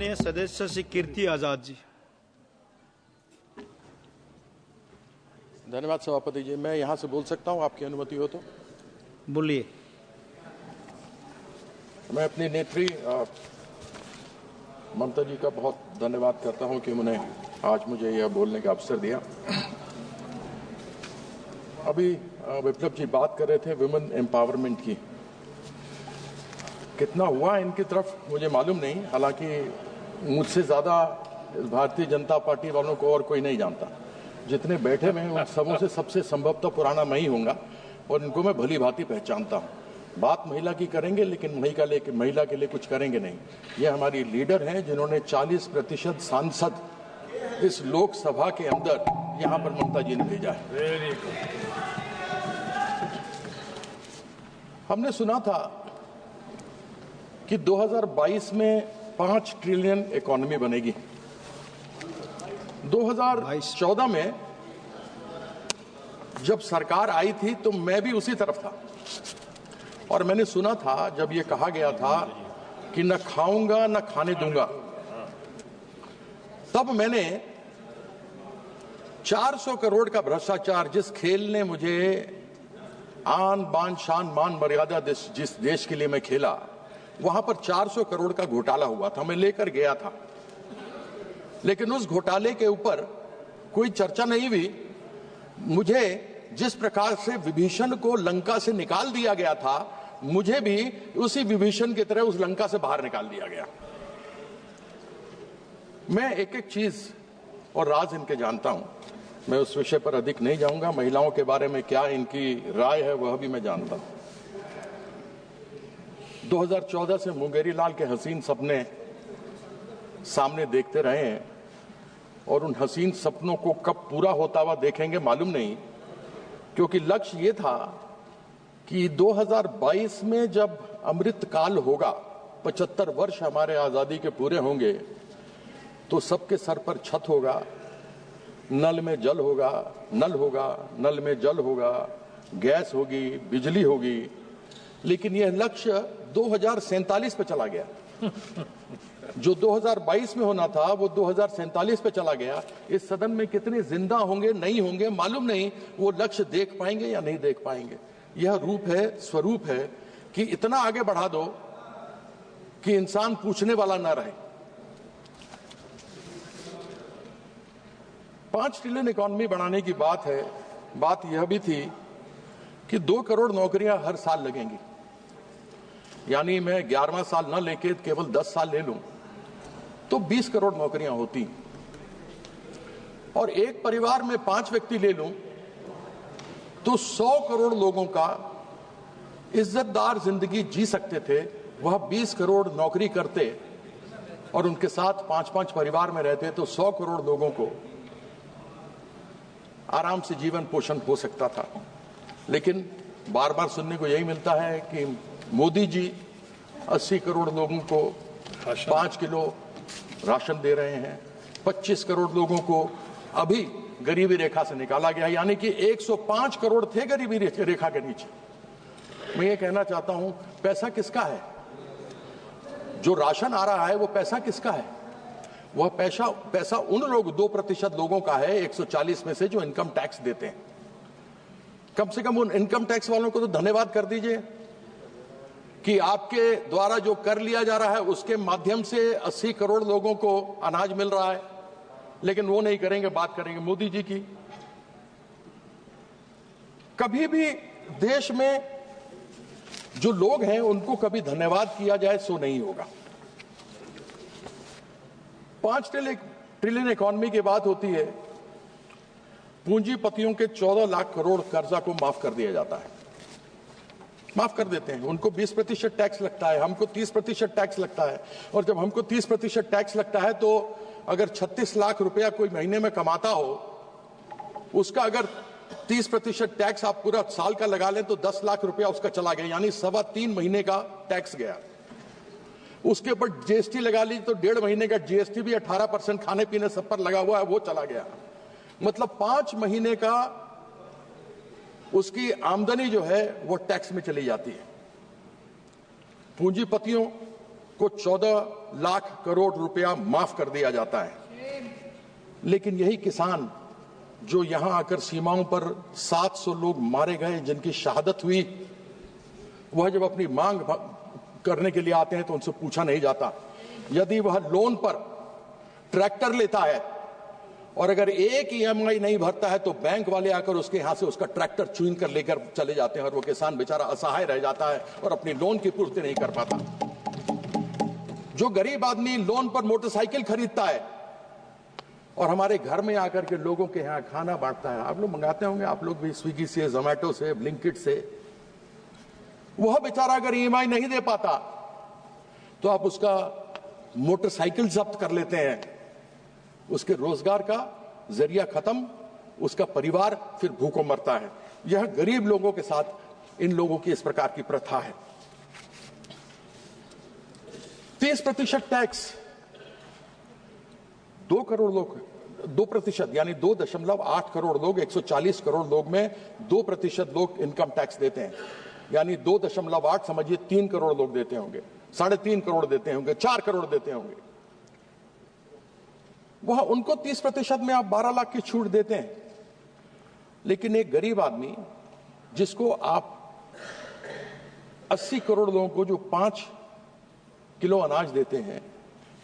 माननीय सदस्य श्री कीर्ति आजाद जी। धन्यवाद सभापति जी। मैं यहां से बोल सकता हूं, आपकी अनुमति हो तो? बोलिए। मैं अपनी नेत्री ममता जी का बहुत धन्यवाद करता हूं कि उन्होंने आज मुझे यह बोलने का अवसर दिया। अभी विप्लव जी बात कर रहे थे वुमेन एम्पावरमेंट की। कितना हुआ इनकी तरफ मुझे मालूम नहीं, हालांकि मुझसे ज़्यादा भारतीय जनता पार्टी वालों को और कोई नहीं जानता। जितने बैठे हुए हैं उन सबों से सबसे संभवतः पुराना मैं ही होऊंगा और इनको मैं भली भांति पहचानता हूँ। बात महिला की करेंगे लेकिन महिला के लिए कुछ करेंगे नहीं। ये हमारी लीडर हैं जिन्होंने 40% सांसद इस लोकसभा के अंदर यहाँ पर ममता जी ने भेजा है। हमने सुना था कि 2022 में 5 ट्रिलियन इकोनॉमी बनेगी। 2014 में जब सरकार आई थी तो मैं भी उसी तरफ था और मैंने सुना था जब ये कहा गया था कि न खाऊंगा न खाने दूंगा, तब मैंने 400 करोड़ का भ्रष्टाचार, जिस खेल ने मुझे आन बान शान मान मर्यादा जिस देश के लिए मैं खेला, वहां पर 400 करोड़ का घोटाला हुआ था, मैं लेकर गया था। लेकिन उस घोटाले के ऊपर कोई चर्चा नहीं हुई। मुझे जिस प्रकार से विभीषण को लंका से निकाल दिया गया था, मुझे भी उसी विभीषण की तरह उस लंका से बाहर निकाल दिया गया। मैं एक एक चीज और राज इनके जानता हूं। मैं उस विषय पर अधिक नहीं जाऊंगा। महिलाओं के बारे में क्या इनकी राय है वह भी मैं जानता हूं। 2014 से मुंगेरी लाल के हसीन सपने सामने देखते रहे हैं और उन हसीन सपनों को कब पूरा होता हुआ देखेंगे मालूम नहीं, क्योंकि लक्ष्य ये था कि 2022 में जब अमृत काल होगा, 75 वर्ष हमारे आजादी के पूरे होंगे, तो सबके सर पर छत होगा, नल में जल होगा, नल में जल होगा, गैस होगी, बिजली होगी। लेकिन यह लक्ष्य 2047 पे चला गया। जो 2022 में होना था वो 2047 पे चला गया। इस सदन में कितने जिंदा होंगे नहीं होंगे मालूम नहीं, वो लक्ष्य देख पाएंगे या नहीं देख पाएंगे। यह रूप है, स्वरूप है कि इतना आगे बढ़ा दो कि इंसान पूछने वाला ना रहे। 5 ट्रिलियन इकोनॉमी बढ़ाने की बात है। बात यह भी थी कि 2 करोड़ नौकरियां हर साल लगेंगी। यानी मैं 11वां साल न लेके केवल 10 साल ले लूं तो 20 करोड़ नौकरियां होती, और एक परिवार में 5 व्यक्ति ले लूं तो 100 करोड़ लोगों का इज्जतदार जिंदगी जी सकते थे। वह 20 करोड़ नौकरी करते और उनके साथ 5-5 परिवार में रहते तो 100 करोड़ लोगों को आराम से जीवन पोषण हो सकता था। लेकिन बार बार सुनने को यही मिलता है कि मोदी जी 80 करोड़ लोगों को 5 किलो राशन दे रहे हैं, 25 करोड़ लोगों को अभी गरीबी रेखा से निकाला गया, यानी कि 105 करोड़ थे गरीबी रेखा के नीचे। मैं ये कहना चाहता हूं, पैसा किसका है? जो राशन आ रहा है वो पैसा किसका है? वह पैसा उन लोग 2% लोगों का है 140 में से जो इनकम टैक्स देते हैं। कम से कम उन इनकम टैक्स वालों को तो धन्यवाद कर दीजिए कि आपके द्वारा जो कर लिया जा रहा है उसके माध्यम से 80 करोड़ लोगों को अनाज मिल रहा है। लेकिन वो नहीं करेंगे, बात करेंगे मोदी जी की। कभी भी देश में जो लोग हैं उनको कभी धन्यवाद किया जाए सो नहीं होगा। 5 ट्रिलियन इकोनॉमी की बात होती है, पूंजीपतियों के 14 लाख करोड़ कर्जा को माफ कर दिया जाता है, माफ कर देते हैं। उनको 20% टैक्स लगता है, हमको 30% टैक्स लगता है। और जब हमको 30% टैक्स लगता है तो अगर 36 लाख रुपया कोई महीने में कमाता हो, उसका अगर 30% टैक्स आप पूरा साल का लगा लें तो 10 लाख रुपया उसका चला गया, यानी 3.25 महीने का टैक्स गया। उसके ऊपर जीएसटी लगा ली तो 1.5 महीने का जीएसटी भी 18% खाने पीने सब पर लगा हुआ है, वो चला गया। मतलब 5 महीने का उसकी आमदनी जो है वो टैक्स में चली जाती है। पूंजीपतियों को 14 लाख करोड़ रुपया माफ कर दिया जाता है। लेकिन यही किसान जो यहां आकर सीमाओं पर 700 लोग मारे गए, जिनकी शहादत हुई, वह जब अपनी मांग करने के लिए आते हैं तो उनसे पूछा नहीं जाता। यदि वह लोन पर ट्रैक्टर लेता है और अगर एक EMI नहीं भरता है तो बैंक वाले आकर उसके यहां से उसका ट्रैक्टर छीन कर लेकर चले जाते हैं और वो किसान बेचारा असहाय रह जाता है और अपनी लोन की पूर्ति नहीं कर पाता। जो गरीब आदमी लोन पर मोटरसाइकिल खरीदता है और हमारे घर में आकर के लोगों के यहाँ खाना बांटता है, आप लोग मंगाते होंगे, आप लोग भी स्विगी से, जोमेटो से, ब्लिंकिट से, वह बेचारा अगर EMI नहीं दे पाता तो आप उसका मोटरसाइकिल जब्त कर लेते हैं, उसके रोजगार का जरिया खत्म, उसका परिवार फिर भूखों मरता है। यह गरीब लोगों के साथ इन लोगों की इस प्रकार की प्रथा है। 30% टैक्स, 2 करोड़ लोग, 2% यानी 2.8 करोड़ लोग, 140 करोड़ लोग में 2% लोग इनकम टैक्स देते हैं, यानी 2.8 समझिए 3 करोड़ लोग देते होंगे, 3.5 करोड़ देते होंगे, 4 करोड़ देते होंगे। वह उनको 30% में आप 12 लाख की छूट देते हैं। लेकिन एक गरीब आदमी जिसको आप 80 करोड़ लोगों को जो 5 किलो अनाज देते हैं,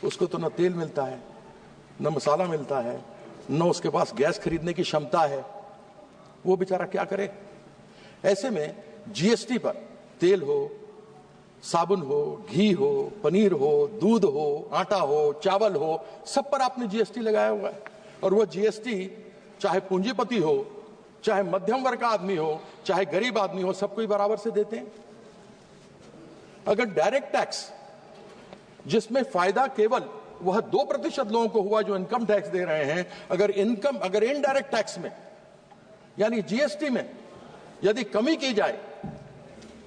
उसको तो न तेल मिलता है, न मसाला मिलता है, न उसके पास गैस खरीदने की क्षमता है, वो बेचारा क्या करे। ऐसे में GST पर तेल हो, साबुन हो, घी हो, पनीर हो, दूध हो, आटा हो, चावल हो, सब पर आपने GST लगाया हुआ है। और वो GST चाहे पूंजीपति हो, चाहे मध्यम वर्ग का आदमी हो, चाहे गरीब आदमी हो, सबको ही बराबर से देते हैं। अगर डायरेक्ट टैक्स जिसमें फायदा केवल वह 2% लोगों को हुआ जो इनकम टैक्स दे रहे हैं, अगर इनडायरेक्ट टैक्स में यानी GST में यदि कमी की जाए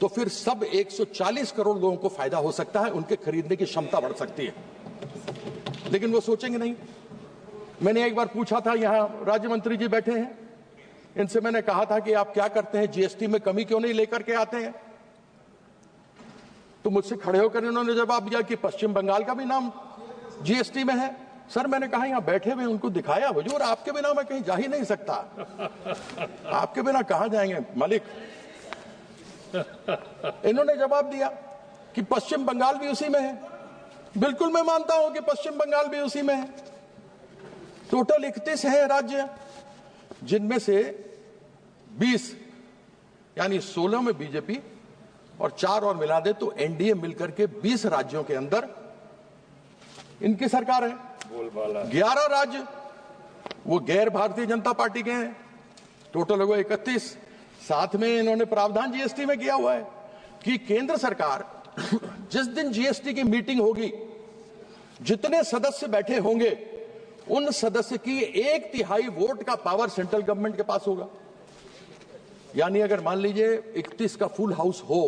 तो फिर सब 140 करोड़ लोगों को फायदा हो सकता है, उनके खरीदने की क्षमता बढ़ सकती है। लेकिन वो सोचेंगे नहीं। मैंने एक बार पूछा था, यहां राज्य मंत्री जी बैठे हैं, इनसे मैंने कहा था कि आप क्या करते हैं, GST में कमी क्यों नहीं लेकर के आते हैं? तो मुझसे खड़े होकर इन्होंने जवाब दिया कि पश्चिम बंगाल का भी नाम GST में है। सर मैंने कहा यहां बैठे हुए उनको दिखाया, हुजूर आपके बिना मैं कहीं जा ही नहीं सकता। आपके बिना कहां जाएंगे मालिक? इन्होंने जवाब दिया कि पश्चिम बंगाल भी उसी में है। बिल्कुल मैं मानता हूं कि पश्चिम बंगाल भी उसी में है। टोटल 31 है राज्य, जिनमें से 20 यानी 16 में बीजेपी और 4 और मिला दे तो NDA मिलकर के 20 राज्यों के अंदर इनकी सरकार है। 11 राज्य वो गैर भारतीय जनता पार्टी के हैं, टोटल हो गए 31। साथ में इन्होंने प्रावधान GST में किया हुआ है कि केंद्र सरकार जिस दिन GST की मीटिंग होगी, जितने सदस्य बैठे होंगे उन सदस्य की 1/3 वोट का पावर सेंट्रल गवर्नमेंट के पास होगा। यानी अगर मान लीजिए 31 का फुल हाउस हो,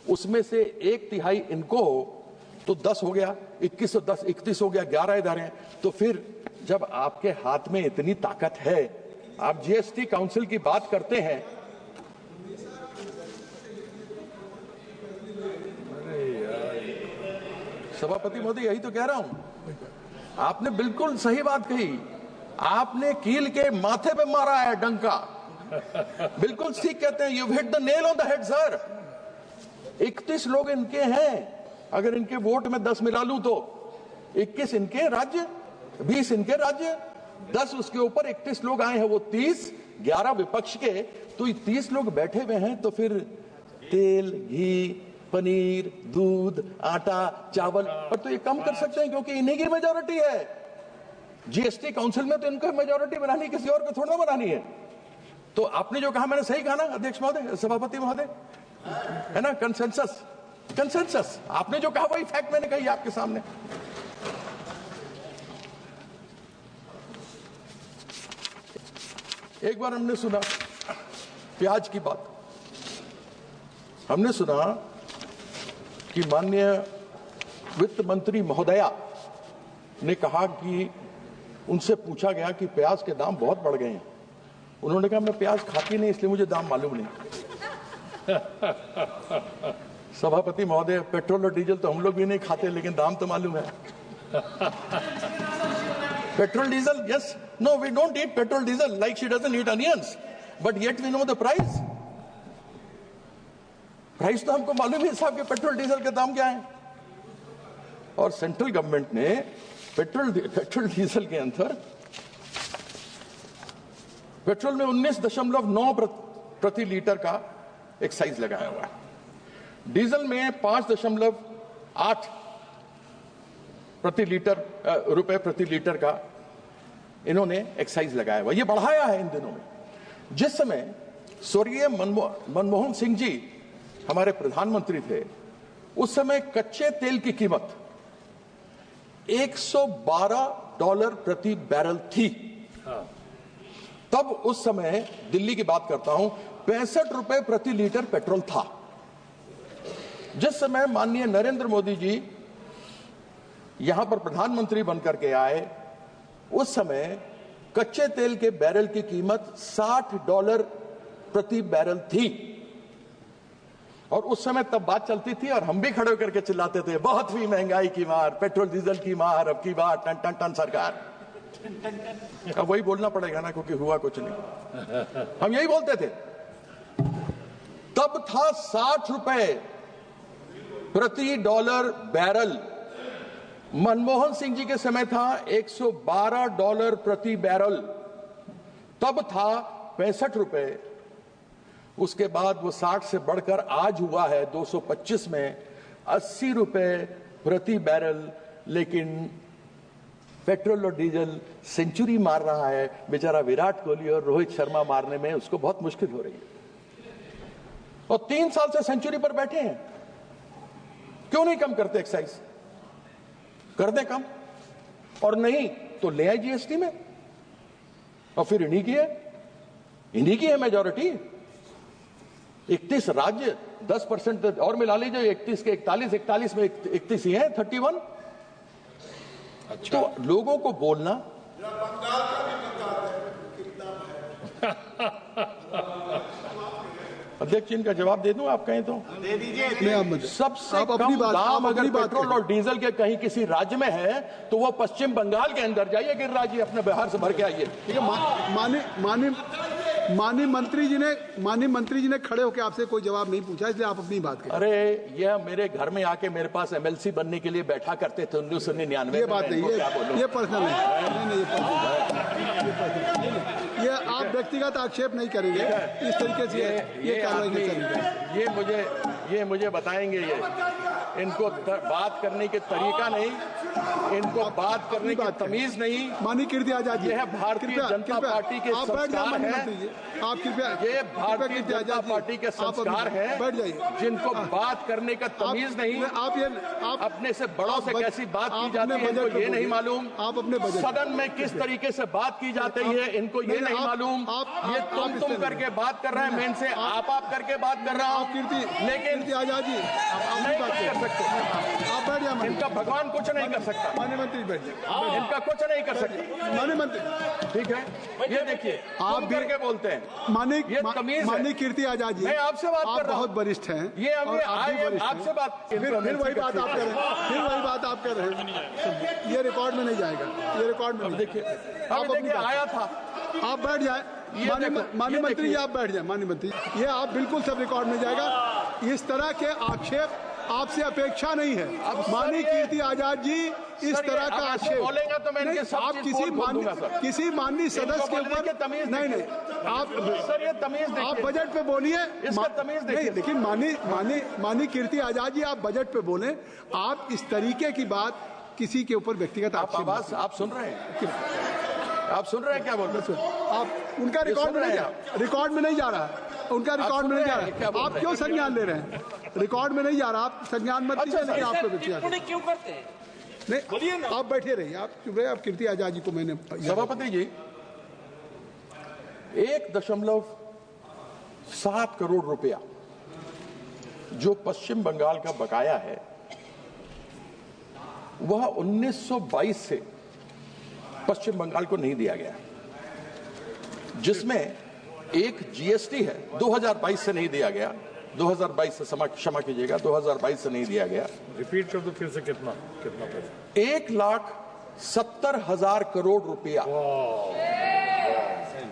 उसमें से 1/3 इनको हो तो 10 हो गया, 21 और 10 31 हो गया, 11 इधर हैं। तो फिर जब आपके हाथ में इतनी ताकत है, आप GST काउंसिल की बात करते हैं, सभापति महोदय यही तो कह रहा हूं, आपने बिल्कुल सही बात कही। आपने कील के माथे पे मारा है डंका, बिल्कुल ठीक कहते हैं, you hit the nail on the head sir. 31 लोग इनके हैं, अगर इनके वोट में 10 मिला लूं तो 21 इनके राज्य, 20 इनके राज्य, 10 उसके ऊपर 31 लोग आए हैं, वो 30, 11 विपक्ष के, तो 30 लोग बैठे हुए हैं। तो फिर तेल, घी, पनीर, दूध, आटा, चावल पर तो ये कम कर सकते हैं क्योंकि इन्हीं की मेजोरिटी है। GST काउंसिल में तो इनको मेजोरिटी बनानी, किसी और को थोड़ा बनानी है। तो आपने जो कहा मैंने सही कहा ना अध्यक्ष महोदय, सभापति महोदय, है ना? कंसेंसस, कंसेंसस, आपने जो कहा वही फैक्ट मैंने कही आपके सामने। एक बार हमने सुना प्याज की बात, हमने सुना कि माननीय वित्त मंत्री महोदया ने कहा कि उनसे पूछा गया कि प्याज के दाम बहुत बढ़ गए हैं। उन्होंने कहा मैं प्याज खाती नहीं इसलिए मुझे दाम मालूम नहीं। सभापति महोदय, पेट्रोल और डीजल तो हम लोग भी नहीं खाते, लेकिन दाम तो मालूम है। Petrol diesel, yes, no, we don't eat petrol diesel like she doesn't eat onions, but yet we know the price. Price तो हमको मालूम है साहब कि पेट्रोल डीजल के दाम क्या है। और सेंट्रल गवर्नमेंट ने पेट्रोल डीजल के अंदर पेट्रोल में 19.9 प्रति लीटर का एक्साइज लगाया हुआ है, डीजल में 5.8 रुपए प्रति लीटर का इन्होंने एक्साइज लगाया हुआ। ये बढ़ाया है इन दिनों में। जिस समय स्वर्गीय मनमोहन सिंह जी हमारे प्रधानमंत्री थे, उस समय कच्चे तेल की कीमत $112 प्रति बैरल थी। तब उस समय, दिल्ली की बात करता हूं, 65 रुपए प्रति लीटर पेट्रोल था। जिस समय माननीय नरेंद्र मोदी जी यहां पर प्रधानमंत्री बनकर के आए, उस समय कच्चे तेल के बैरल की कीमत $60 प्रति बैरल थी। और उस समय तब बात चलती थी और हम भी खड़े होकर के चिल्लाते थे, बहुत हुई महंगाई की मार, पेट्रोल डीजल की मार, अब की बार टन टन टन सरकार। अब वही बोलना पड़ेगा ना, क्योंकि हुआ कुछ नहीं। हम यही बोलते थे। तब था 60 रुपए प्रति डॉलर बैरल। मनमोहन सिंह जी के समय था $112 प्रति बैरल। तब था 65 रुपए। उसके बाद वो 60 से बढ़कर आज हुआ है 225 में 80 रुपए प्रति बैरल। लेकिन पेट्रोल और डीजल सेंचुरी मार रहा है। बेचारा विराट कोहली और रोहित शर्मा मारने में उसको बहुत मुश्किल हो रही है। और 3 साल से सेंचुरी पर बैठे हैं। क्यों नहीं कम करते एक्साइज? कर दे कम, और नहीं तो ले आए जीएसटी में। और फिर इन्हीं की है मेजॉरिटी। 31 राज्य 10% और मिला लीजिए, 31 के 41 में 31 ही है, 31। अच्छा। तो लोगों को बोलना, अध्यक्ष जी इनका जवाब दे दूं, आप कहें तो दे दीजिए। सबसे कम दाम अगर पेट्रोल और डीजल के कहीं किसी राज्य में है तो वो पश्चिम बंगाल के अंदर जाइए, गिरिराज जी अपने बिहार से भर के आइए। ठीक है, माननीय मंत्री जी ने खड़े होकर आपसे कोई जवाब नहीं पूछा, इसलिए आप अपनी बात करें। अरे ये मेरे घर में आके मेरे पास एमएलसी बनने के लिए बैठा करते थे 1999 में। ये बात नहीं, ये पर्सनल नहीं, ये आप व्यक्तिगत आक्षेप नहीं करेंगे इस तरीके से। ये कार्रवाई नहीं चलेगी। ये मुझे बताएंगे। ये इनको बात करने के तरीका नहीं, इनको बात करने की तमीज नहीं। माननीय कीर्ति आजाद जी, यह भारतीय जनता पार्टी के संस्कार हैं। आप कृपया, ये भारतीय जनता पार्टी के संस्कार हैं, बैठ जाइए। जिनको बात करने का तमीज नहीं, आप अपने से बड़ों से कैसी बात की जाती है इनको ये नहीं मालूम। आप अपने सदन में किस तरीके से बात की जाती है इनको ये नहीं मालूम। ये तुम करके बात कर रहे हैं, मैं इनसे आप करके बात कर रहा हूँ। लेकिन आजाद जी नहीं कर सकते, आप बैठ जाइए। इनका भगवान कुछ नहीं कर सकता। माननीय मंत्री बैठ जाइए। इनका कुछ नहीं कर सकते। माननीय मंत्री, ठीक है, ये देखिए आप भी करके बोलते हैं। माननीय कीर्ति आजाद जी, मैं आपसे बात कर रहा हूं। बहुत वरिष्ठ हैं। ये आपसे बात, फिर वही बात आप कर रहे हैं। फिर वही बात आप कर रहे हैं। ये रिकॉर्ड में नहीं जाएगा। ये रिकॉर्ड में देखिए, देखिए आया था। आप बैठ जाए। माननीय मंत्री जी आप बैठ जाए। माननीय मंत्री, ये आप बिल्कुल सब रिकॉर्ड में जाएगा। इस तरह के आक्षेप आपसे अपेक्षा नहीं है। माननीय कीर्ति आजाद जी, इस तरह का आक्षेप बोलेंगे तो मैं इनके सब आप किसी माननीय सदस्य के ऊपर नहीं, आप सर ये तमीज देखिए। आप बजट पे बोलिए, इसका तमीज देखिए। लेकिन माननीय कीर्ति आजाद जी, आप बजट पे बोलें। आप इस तरीके की बात किसी के ऊपर व्यक्तिगत आवाज आप सुन रहे हैं? आप सुन रहे हैं क्या बोल रहे हैं? आप उनका रिकॉर्ड में नहीं जा रहा है। उनका रिकॉर्ड में नहीं जा रहा है। आप क्यों संज्ञान ले रहे हैं? रिकॉर्ड में नहीं जा रहा, आप संज्ञान मत लीजिए। लेकिन आपको क्यों करते हैं? नहीं, आप बैठे रहिए। आप चुप रहे। आप कीर्ति आजाद जी को मैंने सभापति जी 1.7 करोड़ रुपया जो पश्चिम बंगाल का बकाया है वह 1922 से पश्चिम बंगाल को नहीं दिया गया, जिसमें एक जीएसटी है 2022 से नहीं दिया गया, 2022 से क्षमा कीजिएगा, 2022 से नहीं दिया गया। रिपीट कर दो फिर से, कितना पैसा? 1,70,000 करोड़ रुपया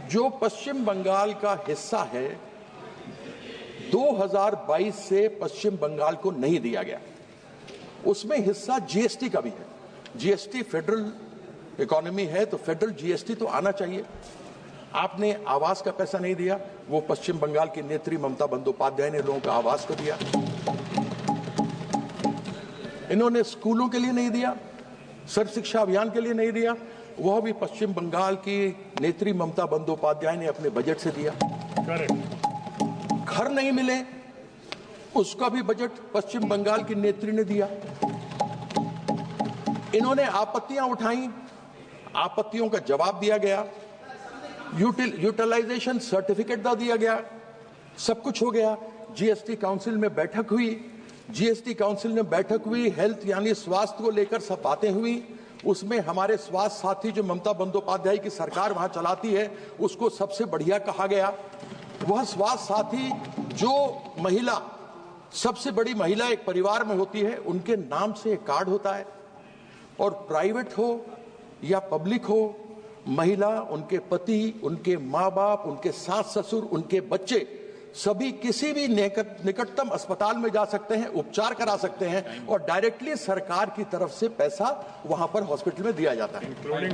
जो पश्चिम बंगाल का हिस्सा है 2022 से पश्चिम बंगाल को नहीं दिया गया। उसमें हिस्सा जीएसटी का भी है। जीएसटी फेडरल इकोनॉमी है तो फेडरल जीएसटी तो आना चाहिए। आपने आवास का पैसा नहीं दिया, वो पश्चिम बंगाल की नेत्री ममता बंदोपाध्याय ने लोगों का आवास को दिया। इन्होंने स्कूलों के लिए नहीं दिया, सर्व शिक्षा अभियान के लिए नहीं दिया, वह भी पश्चिम बंगाल की नेत्री ममता बंदोपाध्याय ने अपने बजट से दिया। घर नहीं मिले, उसका भी बजट पश्चिम बंगाल की नेत्री ने दिया। इन्होंने आपत्तियां उठाई, आपत्तियों का जवाब दिया गया, यूटिलाइजेशन सर्टिफिकेट दिया गया, सब कुछ हो गया। जीएसटी काउंसिल में बैठक हुई, जीएसटी काउंसिल में बैठक हुई, हेल्थ यानी स्वास्थ्य को लेकर सब बातें हुई। उसमें हमारे स्वास्थ्य साथी जो ममता बंदोपाध्याय की सरकार वहां चलाती है उसको सबसे बढ़िया कहा गया। वह स्वास्थ्य साथी जो महिला, सबसे बड़ी महिला एक परिवार में होती है, उनके नाम से एक कार्ड होता है, और प्राइवेट हो या पब्लिक हो, महिला, उनके पति, उनके माँ बाप, उनके सास ससुर, उनके बच्चे सभी किसी भी निकटतम अस्पताल में जा सकते हैं, उपचार करा सकते हैं, और डायरेक्टली सरकार की तरफ से पैसा वहां पर हॉस्पिटल में दिया जाता है, इंक्लूडिंग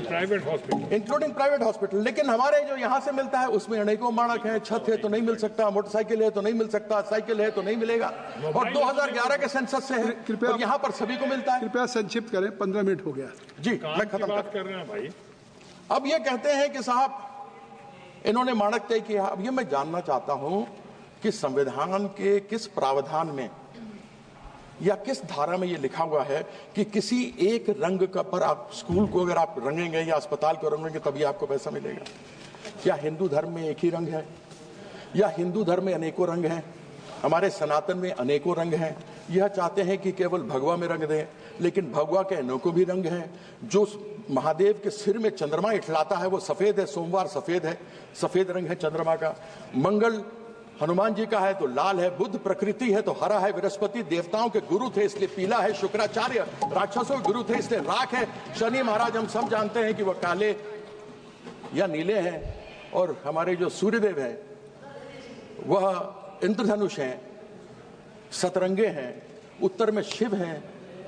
प्राइवेट हॉस्पिटल। लेकिन हमारे जो यहां से मिलता है उसमें अनेकों मानक हैं। छत है तो नहीं मिल सकता, मोटरसाइकिल है तो नहीं मिल सकता, साइकिल है तो नहीं मिलेगा, और 2011 के सेंसस से है, कृपया यहाँ पर सभी को मिलता है। कृपया संक्षिप्त करें, 15 मिनट हो गया जी, मैं खत्म कर रहे हैं भाई। अब ये कहते हैं कि साहब इन्होंने मानक तय किया। अब ये मैं जानना चाहता हूं कि संविधान के किस प्रावधान में या किस धारा में ये लिखा हुआ है कि किसी एक रंग का पर आप स्कूल को अगर आप रंगेंगे या अस्पताल को रंगेंगे तभी आपको पैसा मिलेगा? क्या हिंदू धर्म में एक ही रंग है, या हिंदू धर्म में अनेकों रंग हैं? हमारे सनातन में अनेकों रंग हैं। यह चाहते हैं कि केवल भगवा में रंग दें, लेकिन भगवा के अनेकों भी रंग हैं। जो महादेव के सिर में चंद्रमा इठलाता है वो सफेद है, सोमवार सफेद है, सफेद रंग है चंद्रमा का। मंगल हनुमान जी का है तो लाल है, बुद्ध प्रकृति है तो हरा है, बृहस्पति देवताओं के गुरु थे इसलिए पीला है, शुक्राचार्य राक्षसों के गुरु थे इसलिए राख है, शनि महाराज हम सब जानते हैं कि वह काले या नीले हैं, और हमारे जो सूर्यदेव हैं वह इंद्रधनुष हैं, सतरंगे हैं, उत्तर में शिव हैं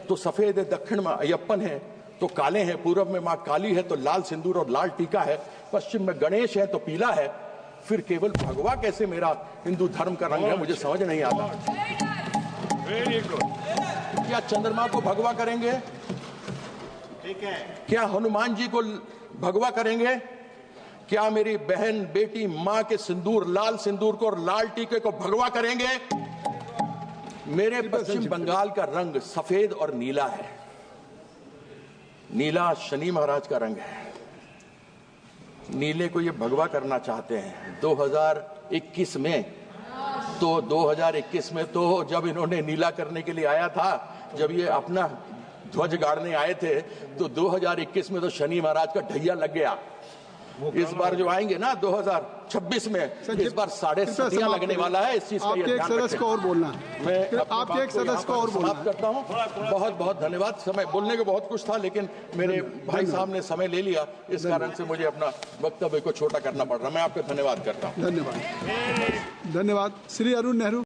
तो सफेद है, दक्षिण में अयप्पन है तो काले हैं, पूर्व में मां काली है तो लाल सिंदूर और लाल टीका है, पश्चिम में गणेश है तो पीला है। फिर केवल भगवा कैसे मेरा हिंदू धर्म का रंग है, मुझे समझ नहीं आता। क्या चंद्रमा को भगवा करेंगे? ठीक है। क्या हनुमान जी को भगवा करेंगे? क्या मेरी बहन, बेटी, मां के सिंदूर, लाल सिंदूर को और लाल टीके को भगवा करेंगे? मेरे पश्चिम बंगाल का रंग सफेद और नीला है। नीला शनि महाराज का रंग है। नीले को ये भगवा करना चाहते हैं 2021 में। तो 2021 में तो जब इन्होंने नीला करने के लिए आया था, जब ये अपना ध्वज गाड़ने आए थे, तो 2021 में तो शनि महाराज का ढैया लग गया। इस बार जो आएंगे ना 2026 में, इस बार 7.5 लगने वाला है। इस चीज का आपके एक सदस्य को और बोलना, मैं आपके एक सदस्य को और बोलना करता हूँ। बहुत बहुत धन्यवाद। समय बोलने को बहुत कुछ था, लेकिन मेरे भाई साहब ने समय ले लिया, इस कारण से मुझे अपना वक्तव्य को छोटा करना पड़ रहा। मैं आपको धन्यवाद करता हूँ। धन्यवाद। धन्यवाद। श्री अरुण नेहरू।